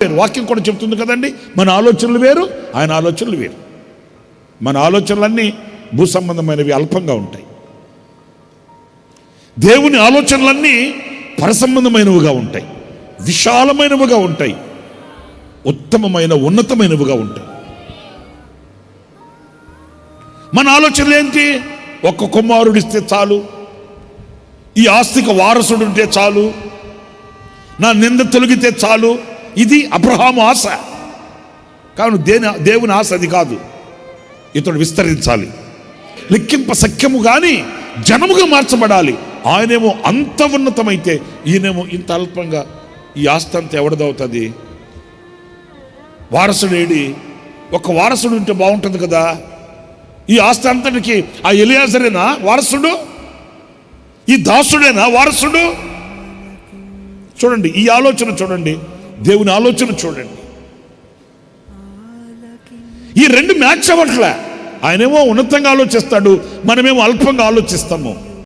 వాక్యం కూడా చెప్తుంది కదండి, మన ఆలోచనలు వేరు, ఆయన ఆలోచనలు వేరు. మన ఆలోచనలన్నీ భూ సంబంధమైనవి, అల్పంగా ఉంటాయి. దేవుని ఆలోచనలన్నీ పరసంబంధమైనవిగా ఉంటాయి, విశాలమైనవిగా ఉంటాయి, ఉత్తమమైన ఉన్నతమైనవిగా ఉంటాయి. మన ఆలోచనలు ఏంటి? ఒక్క కుమారుడిస్తే చాలు, ఈ ఆస్తికి వారసుడు ఉంటే చాలు, నా నింద తొలగితే చాలు. ఇది అబ్రహాము ఆశ. కానీ దేవుని ఆశ అది కాదు. ఇతడు విస్తరించాలి, లెక్కింప సఖ్యము కానీ జనముగా మార్చబడాలి. ఆయనేమో అంత ఉన్నతమైతే ఈయనేమో ఇంత అల్పంగా. ఈ ఆస్తి అంతా ఎవరిదవుతుంది? వారసుడేడి? ఒక వారసుడు ఉంటే బాగుంటుంది కదా. ఈ ఆస్తి అంతటికి ఆ ఎలియాజరేనా వారసుడు? ఈ దాసుడేనా వారసుడు? చూడండి, ఈ ఆలోచన చూడండి, దేవుని ఆలోచన చూడండి. ఈ రెండు మ్యాచ్ అవ్వట్లే. ఆయనేమో ఉన్నతంగా ఆలోచిస్తాడు, మనమేమో అల్పంగా ఆలోచిస్తాము.